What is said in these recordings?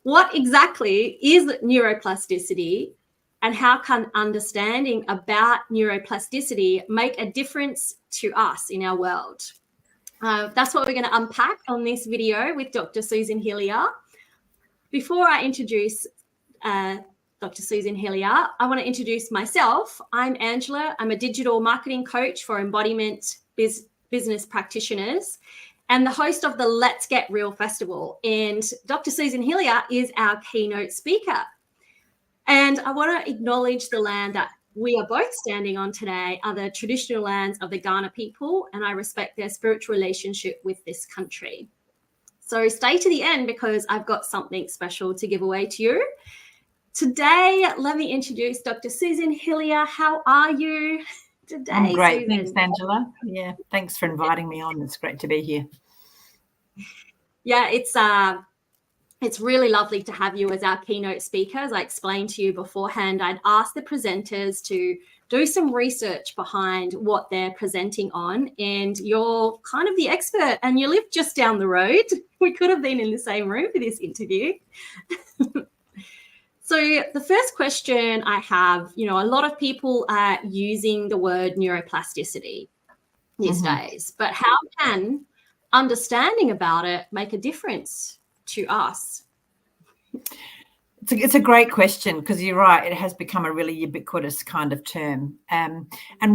what exactly is neuroplasticity, and how can understanding about neuroplasticity make a difference to us in our world? That's what we're going to unpack on this video with Dr. Susan Hillier. Before I introduce Dr. Susan Hillier, I want to introduce myself. I'm Angela. I'm a digital marketing coach for embodiment business practitioners and the host of the Let's Get Real Festival. And Dr. Susan Hillier is our keynote speaker. And I want to acknowledge the land that we are both standing on today are the traditional lands of the Kaurna people, and I respect their spiritual relationship with this country. So stay to the end because I've got something special to give away to you. Today, let me introduce Dr. Susan Hillier. How are you today, I'm great. Susan? Thanks, Angela. Yeah, thanks for inviting me on. It's great to be here. Yeah, it's really lovely to have you as our keynote speaker. As I explained to you beforehand, I'd asked the presenters to do some research behind what they're presenting on, and you're kind of the expert, and you live just down the road. We could have been in the same room for this interview. So the first question I have, a lot of people are using the word neuroplasticity these days, but how can understanding about it make a difference to us? It's a great question because you're right. It has become a really ubiquitous kind of term. And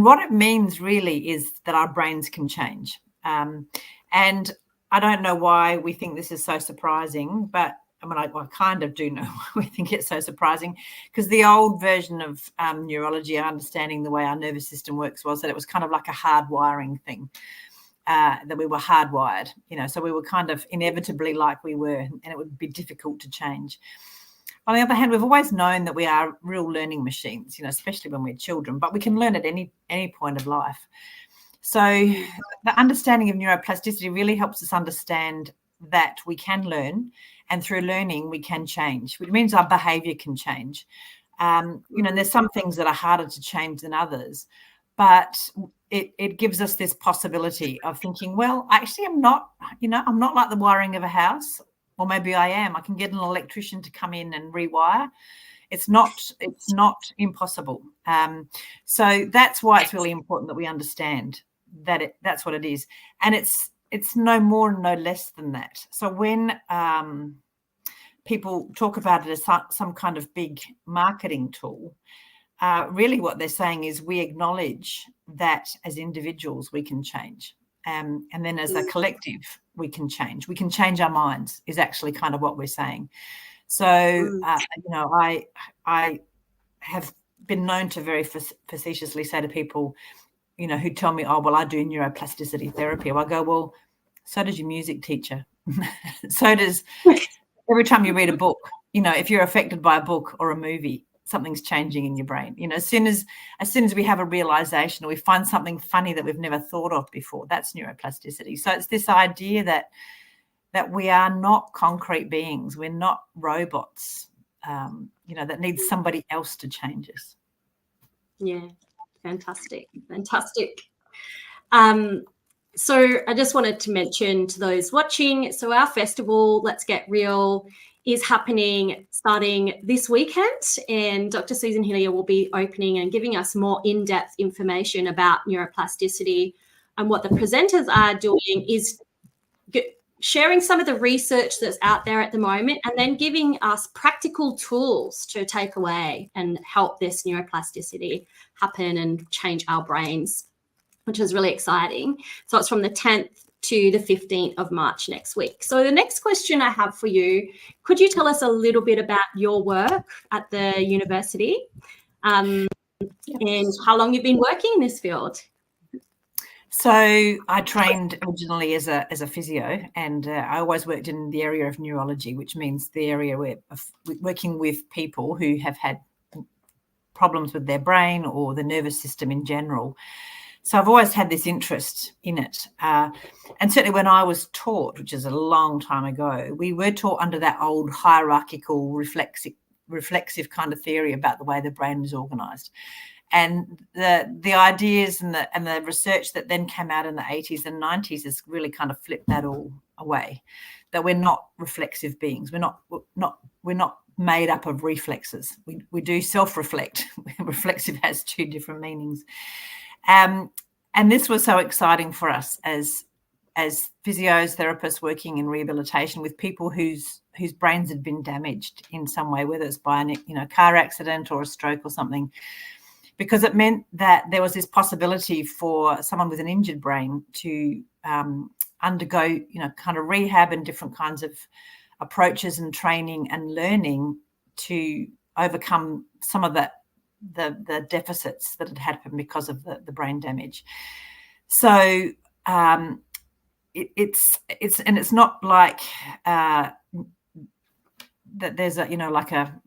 what it means really is that our brains can change. And I don't know why we think this is so surprising, but I kind of do know why we think it's so surprising, because the old version of neurology, understanding the way our nervous system works, was that it was kind of like a hardwiring thing. That we were hardwired, so we were kind of inevitably like we were, and it would be difficult to change. On the other hand, we've always known that we are real learning machines, especially when we're children, but we can learn at any point of life. So the understanding of neuroplasticity really helps us understand that we can learn, and through learning we can change, which means our behaviour can change. And there's some things that are harder to change than others, but it gives us this possibility of thinking, well, actually I'm not like the wiring of a house, or maybe I am. I can get an electrician to come in and rewire. It's not impossible. So that's why it's really important that we understand that that's what it is. And it's no more and no less than that. So when people talk about it as some kind of big marketing tool, really what they're saying is we acknowledge that as individuals we can change, and then as a collective we can change. We can change our minds is actually kind of what we're saying. So I have been known to very facetiously say to people, who tell me, oh, well, I do neuroplasticity therapy. I go, well, so does your music teacher. So does every time you read a book. If you're affected by a book or a movie, something's changing in your brain. As soon as we have a realization, or we find something funny that we've never thought of before, that's neuroplasticity. So it's this idea that we are not concrete beings. We're not robots, that need somebody else to change us. Yeah, fantastic. So I just wanted to mention to those watching, so our festival, Let's Get Real, is happening starting this weekend, and Dr. Susan Hillier will be opening and giving us more in-depth information about neuroplasticity. And what the presenters are doing is sharing some of the research that's out there at the moment, and then giving us practical tools to take away and help this neuroplasticity happen and change our brains, which is really exciting. So it's from the 10th to the 15th of March next week. So the next question I have for you, could you tell us a little bit about your work at the university, and how long you've been working in this field? So I trained originally as a physio, and I always worked in the area of neurology, which means the area where working with people who have had problems with their brain or the nervous system in general. So I've always had this interest in it. And certainly when I was taught, which is a long time ago, we were taught under that old hierarchical reflexive kind of theory about the way the brain was organised. And the ideas and the research that then came out in the 80s and 90s has really kind of flipped that all away, that we're not reflexive beings. We're made up of reflexes. We do self-reflect. Reflexive has two different meanings. And this was so exciting for us as physios, therapists working in rehabilitation with people whose brains had been damaged in some way, whether it's by a car accident or a stroke or something, because it meant that there was this possibility for someone with an injured brain to undergo, kind of rehab and different kinds of approaches and training and learning to overcome some of the deficits that had happened because of the brain damage. So it's not like that there's a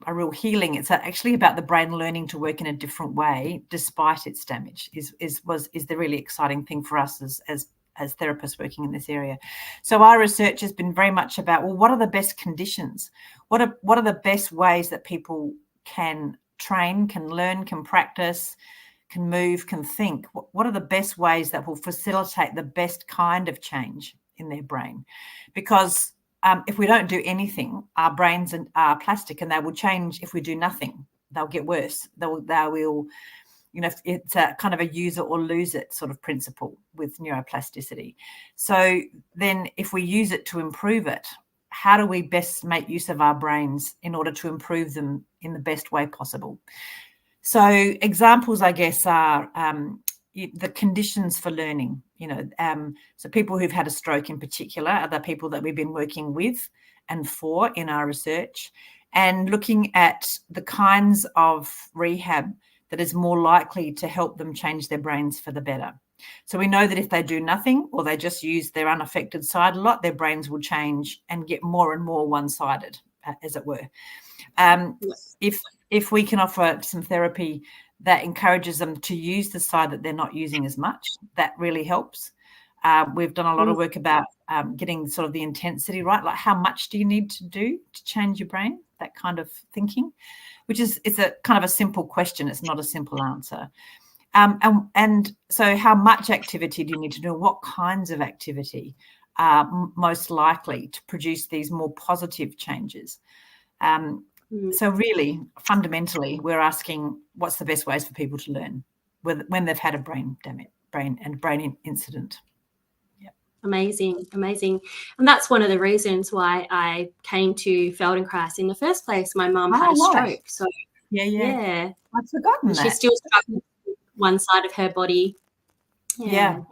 real healing. It's actually about the brain learning to work in a different way despite its damage is the really exciting thing for us as therapists working in this area. So our research has been very much about, well, what are the best conditions? What are the best ways that people can train, can learn, can practice, can move, can think? What are the best ways that will facilitate the best kind of change in their brain? Because if we don't do anything, our brains are plastic and they will change if we do nothing. They'll get worse. They will it's a kind of a use it or lose it sort of principle with neuroplasticity. So then if we use it to improve it, how do we best make use of our brains in order to improve them in the best way possible? So examples, I guess, are the conditions for learning. So people who've had a stroke in particular are the people that we've been working with and for in our research, and looking at the kinds of rehab that is more likely to help them change their brains for the better. So we know that if they do nothing or they just use their unaffected side a lot, their brains will change and get more and more one-sided, as it were. If we can offer some therapy that encourages them to use the side that they're not using as much, that really helps. We've done a lot of work about getting sort of the intensity right, like how much do you need to do to change your brain, that kind of thinking, it's a kind of a simple question. It's not a simple answer. And so how much activity do you need to do? What kinds of activity are most likely to produce these more positive changes? So really, fundamentally, we're asking what's the best ways for people to learn when they've had a brain incident. Amazing. And that's one of the reasons why I came to Feldenkrais in the first place. My mum had a stroke. So yeah. I've forgotten that. She's still struggling with one side of her body. Yeah.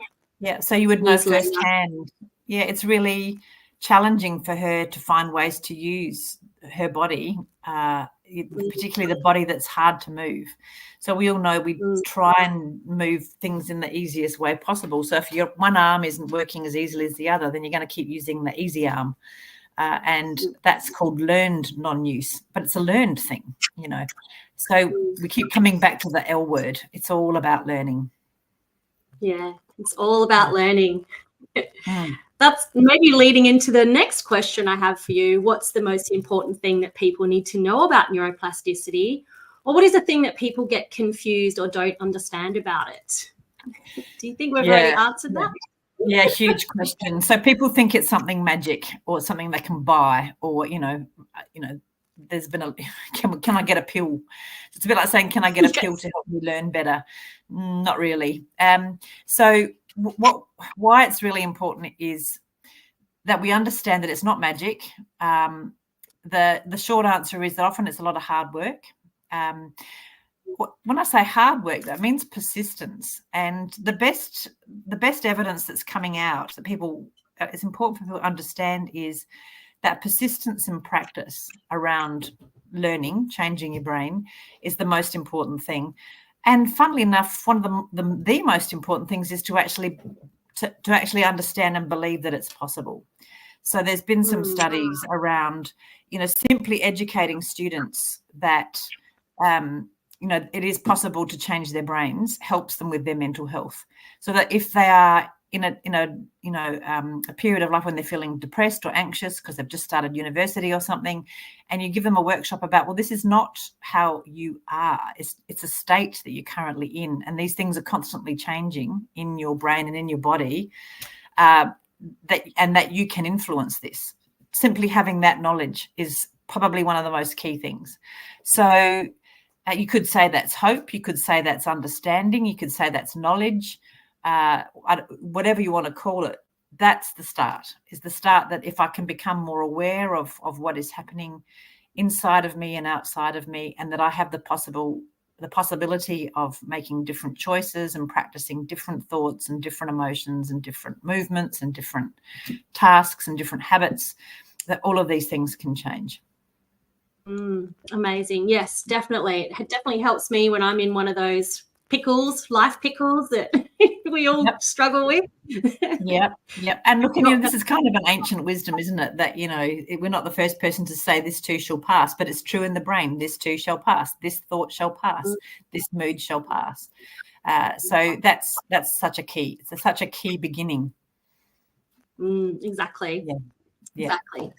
So you would know firsthand. Yeah, it's really challenging for her to find ways to use her body, particularly the body that's hard to move. So we all know we try and move things in the easiest way possible. So if your one arm isn't working as easily as the other, then you're going to keep using the easy arm. And that's called learned non-use, but it's a learned thing, So we keep coming back to the L word. It's all about learning. Yeah, it's all about learning. That's maybe leading into the next question I have for you. What's the most important thing that people need to know about neuroplasticity? Or what is the thing that people get confused or don't understand about it? Do you think we've already answered that? Yeah, huge question. So people think it's something magic or something they can buy, or there's been a can I get a pill? It's a bit like saying, can I get a pill to help me learn better? Not really. So why it's really important is that we understand that it's not magic. The short answer is that often it's a lot of hard work. When I say hard work, that means persistence. And the best evidence that's coming out that it's important for people to understand is that persistence and practice around learning, changing your brain, is the most important thing. And funnily enough, one of the most important things is to actually understand and believe that it's possible. So there's been some studies around, simply educating students that, it is possible to change their brains, helps them with their mental health. So that if they are in a period of life when they're feeling depressed or anxious because they've just started university or something, and you give them a workshop about, well, this is not how you are. It's a state that you're currently in, and these things are constantly changing in your brain and in your body, that you can influence this. Simply having that knowledge is probably one of the most key things. So you could say that's hope, you could say that's understanding, you could say that's knowledge, whatever you want to call it. That's the start, is the start that if I can become more aware of what is happening inside of me and outside of me, and that I have the possibility of making different choices and practicing different thoughts and different emotions and different movements and different tasks and different habits, that all of these things can change. Amazing. Yes, definitely. It definitely helps me when I'm in one of those life pickles that we all struggle with. Yeah. And look, this is kind of an ancient wisdom, isn't it? That, we're not the first person to say this too shall pass, but it's true in the brain. This too shall pass. This thought shall pass. This mood shall pass. So that's such a key. It's such a key beginning. Exactly. Yeah. Exactly.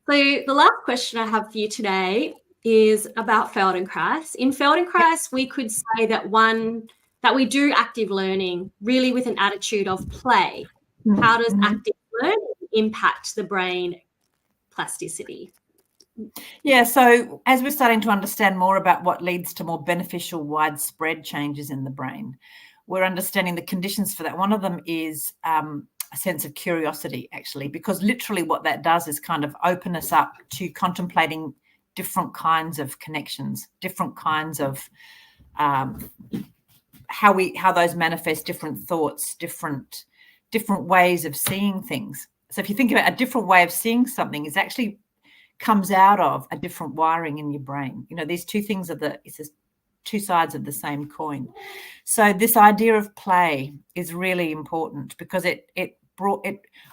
So the last question I have for you today is about Feldenkrais. In Feldenkrais, we could say that we do active learning really with an attitude of play. How does active learning impact the brain plasticity? Yeah, so as we're starting to understand more about what leads to more beneficial widespread changes in the brain, we're understanding the conditions for that. One of them is a sense of curiosity, actually, because literally what that does is kind of open us up to contemplating different kinds of connections, different kinds of how those manifest different thoughts, different ways of seeing things. So if you think about a different way of seeing something, is actually comes out of a different wiring in your brain. These two things it's two sides of the same coin. So this idea of play is really important because it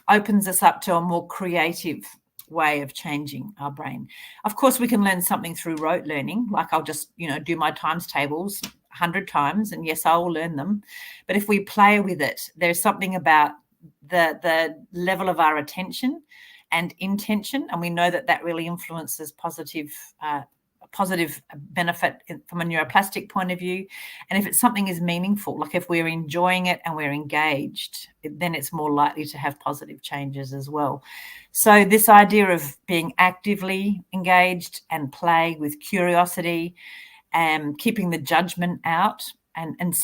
opens us up to a more creative way of changing our brain. Of course, we can learn something through rote learning, like I'll just, do my times tables 100 times, and yes, I will learn them. But if we play with it, there's something about the level of our attention and intention, and we know that really influences positive benefit from a neuroplastic point of view. And if it's something is meaningful, like if we're enjoying it and we're engaged, then it's more likely to have positive changes as well. So this idea of being actively engaged and play with curiosity and keeping the judgment out and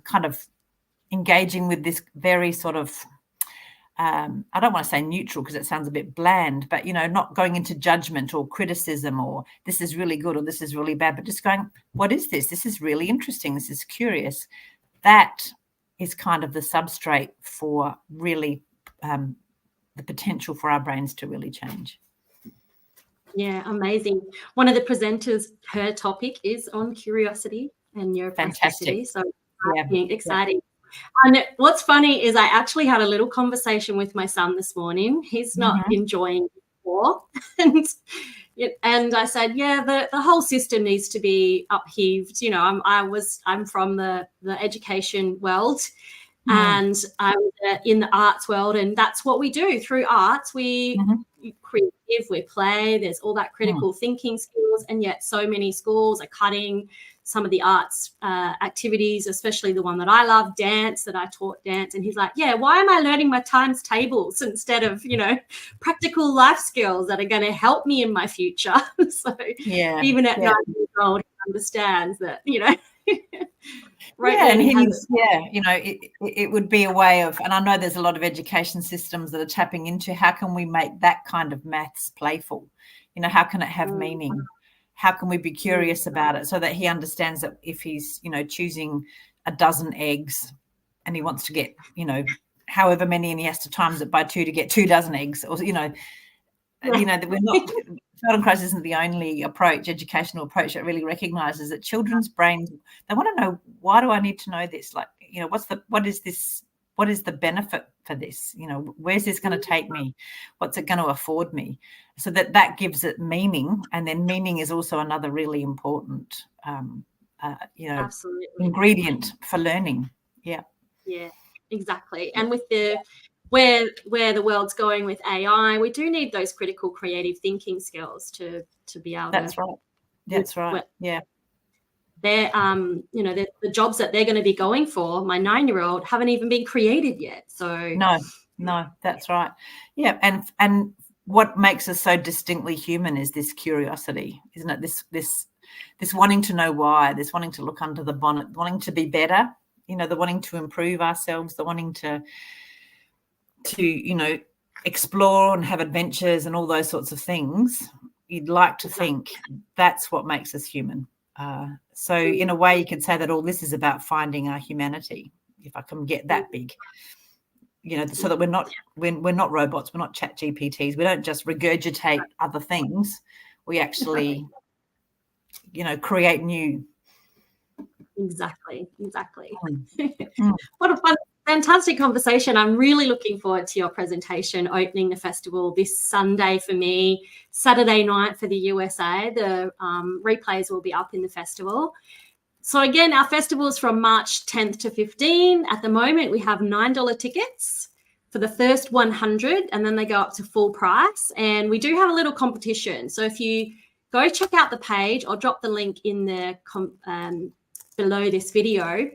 kind of engaging with this very sort of I don't want to say neutral because it sounds a bit bland, but, not going into judgment or criticism or this is really good or this is really bad, but just going, what is this? This is really interesting. This is curious. That is kind of the substrate for really the potential for our brains to really change. Yeah, amazing. One of the presenters, her topic is on curiosity and neuroplasticity. Fantastic. So exciting. Yeah. And what's funny is I actually had a little conversation with my son this morning. He's not enjoying it before. And I said, the whole system needs to be upheaved. I'm from the education world and I'm in the arts world. And that's what we do through arts. We creative, we play, there's all that critical thinking skills. And yet so many schools are cutting some of the arts activities, especially the one that I love, dance, that I taught dance. And he's like, why am I learning my times tables instead of, practical life skills that are going to help me in my future? So even at 9 years old, he understands that, it would be a way of, and I know there's a lot of education systems that are tapping into how can we make that kind of maths playful? How can it have meaning? How can we be curious about it so that he understands that if he's, choosing a dozen eggs and he wants to get, however many, and he has to times it by 2 to get 2 dozen eggs, or, that we're not, Feldenkrais isn't the only educational approach that really recognises that children's brains, they want to know, why do I need to know this? Like, what is the benefit for this? Where's this going to take me? What's it going to afford me? So that gives it meaning. And then meaning is also another really important, ingredient for learning. Yeah. Yeah, exactly. And with where the world's going with AI, we do need those critical creative thinking skills to be able That's right. That's right. Yeah. They're, the jobs that they're going to be going for, my 9-year-old, haven't even been created yet. So no, that's right. Yeah, and what makes us so distinctly human is this curiosity, isn't it? This wanting to know why, this wanting to look under the bonnet, wanting to be better, the wanting to improve ourselves, the wanting to explore and have adventures and all those sorts of things. You'd like to think that's what makes us human. So in a way, you could say that all this is about finding our humanity, if I can get that big, so that we're not robots, we're not chat GPTs, we don't just regurgitate other things, we actually, create new. Exactly. What a fantastic conversation. I'm really looking forward to your presentation opening the festival this Sunday for me, Saturday night for the USA. The replays will be up in the festival. So again, our festival is from March 10th to 15. At the moment, we have $9 tickets for the first 100, and then they go up to full price. And we do have a little competition. So if you go check out the page, I'll drop the link in the below this video.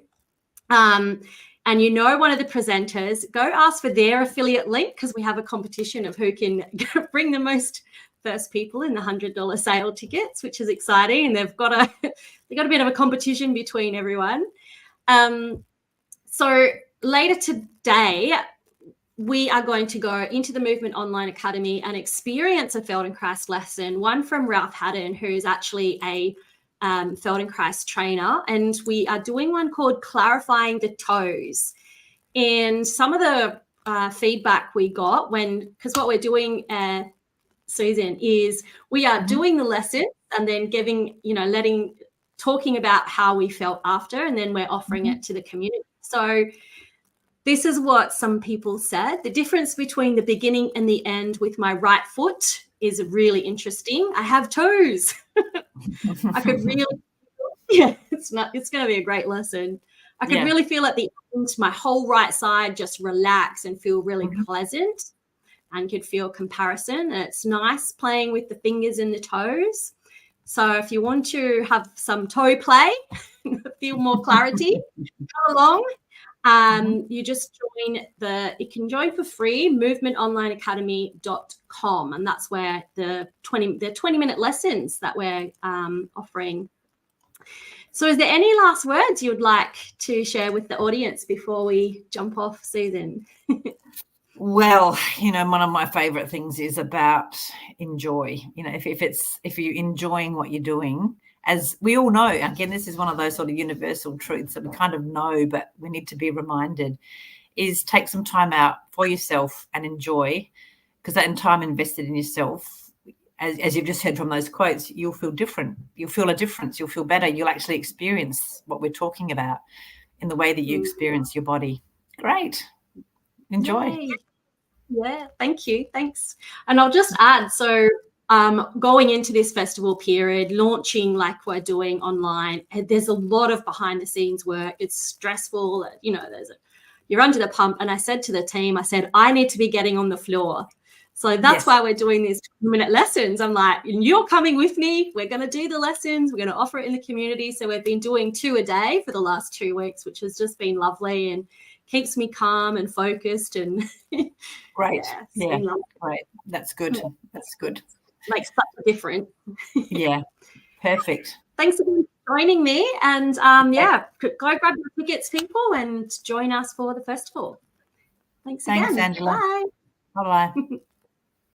And one of the presenters, go ask for their affiliate link, because we have a competition of who can bring the most first people in the $100 sale tickets, which is exciting. And they've got a bit of a competition between everyone. So later today, we are going to go into the Movement Online Academy and experience a Feldenkrais lesson, one from Ralph Haddon, who's actually a Feldenkrais trainer, and we are doing one called Clarifying the Toes. And some of the feedback we got because what we're doing, Susan, is we are doing the lesson and then talking about how we felt after, and then we're offering it to the community. So this is what some people said. The difference between the beginning and the end with my right foot is really interesting. I have toes. I could really, it's going to be a great lesson. I could really feel at the end, my whole right side just relax and feel really pleasant, and could feel comparison. And it's nice playing with the fingers and the toes. So if you want to have some toe play, feel more clarity, come along. You just you can join for free, movementonlineacademy.com, and that's where the 20-minute lessons that we're offering. So is there any last words you would like to share with the audience before we jump off, Susan? Well, one of my favorite things is about enjoy. If you're enjoying what you're doing, as we all know, again, this is one of those sort of universal truths that we kind of know, but we need to be reminded, is take some time out for yourself and enjoy, because that time invested in yourself, as you've just heard from those quotes, you'll feel different. You'll feel a difference. You'll feel better. You'll actually experience what we're talking about in the way that you experience your body. Great. Enjoy. Yay. Yeah, thank you. Thanks. And I'll just add, so going into this festival period, launching like we're doing online, there's a lot of behind the scenes work. It's stressful. You're under the pump. And I said to the team, I need to be getting on the floor. So that's why we're doing these 2-minute lessons. I'm like, you're coming with me. We're going to do the lessons. We're going to offer it in the community. So we've been doing 2 a day for the last 2 weeks, which has just been lovely and keeps me calm and focused. And great. Great. That's good. That's good. Makes such a difference. Yeah, perfect. Thanks again for joining me. And go grab your tickets, people, and join us for the festival. Thanks again. Thanks, Angela. Bye. Bye-bye.